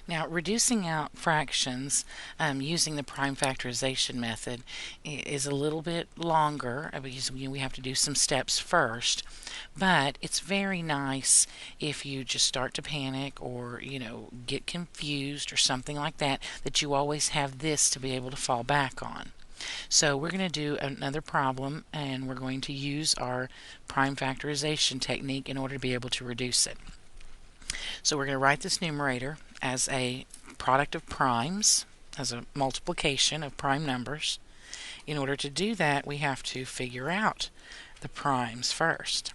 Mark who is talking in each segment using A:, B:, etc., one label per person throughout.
A: Now, reducing out fractions using the prime factorization method is a little bit longer because we have to do some steps first, but it's very nice if you just start to panic or get confused or something like that, that you always have this to be able to fall back on. So we're going to do another problem, and we're going to use our prime factorization technique in order to be able to reduce it. So we're going to write this numerator as a product of primes, as a multiplication of prime numbers. In order to do that, we have to figure out the primes first.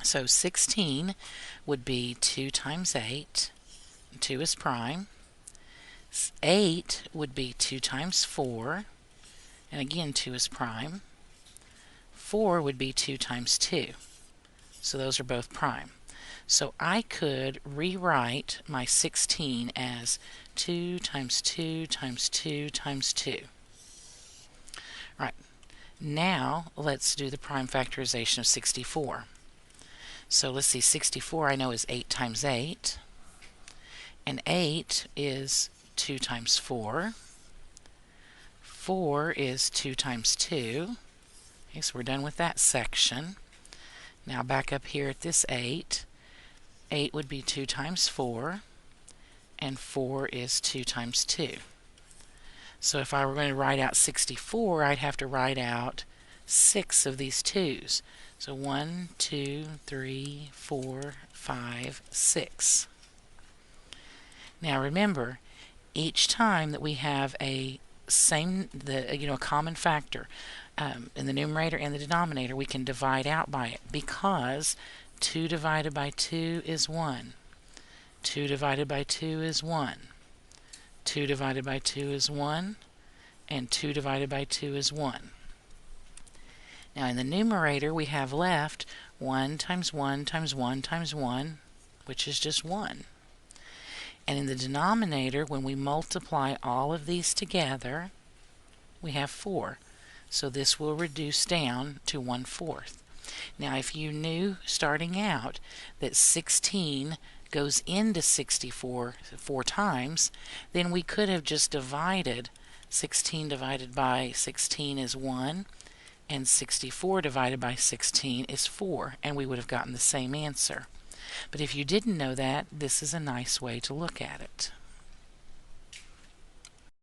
A: So 16 would be 2 times 8. 2 is prime. 8 would be 2 times 4. And again, 2 is prime. 4 would be 2 times 2. So those are both prime. So I could rewrite my 16 as 2 times 2 times 2 times 2. Right. Now let's do the prime factorization of 64. So let's see, 64 I know is 8 times 8. And 8 is 2 times 4. 4 is 2 times 2. Okay, so we're done with that section. Now back up here at this 8. 8 would be 2 times 4, and 4 is 2 times 2. So if I were going to write out 64, I'd have to write out 6 of these 2's. So 1, 2, 3, 4, 5, 6. Now remember, each time that we have a common factor in the numerator and the denominator, we can divide out by it, because 2 divided by 2 is 1. 2 divided by 2 is 1. 2 divided by 2 is 1. And 2 divided by 2 is 1. Now in the numerator we have left 1 times 1 times 1 times 1, which is just 1. And in the denominator, when we multiply all of these together, we have 4. So this will reduce down to 1/4. Now if you knew starting out that 16 goes into 64 4 times, then we could have just divided 16 divided by 16 is 1, and 64 divided by 16 is 4, and we would have gotten the same answer. But if you didn't know that, this is a nice way to look at it.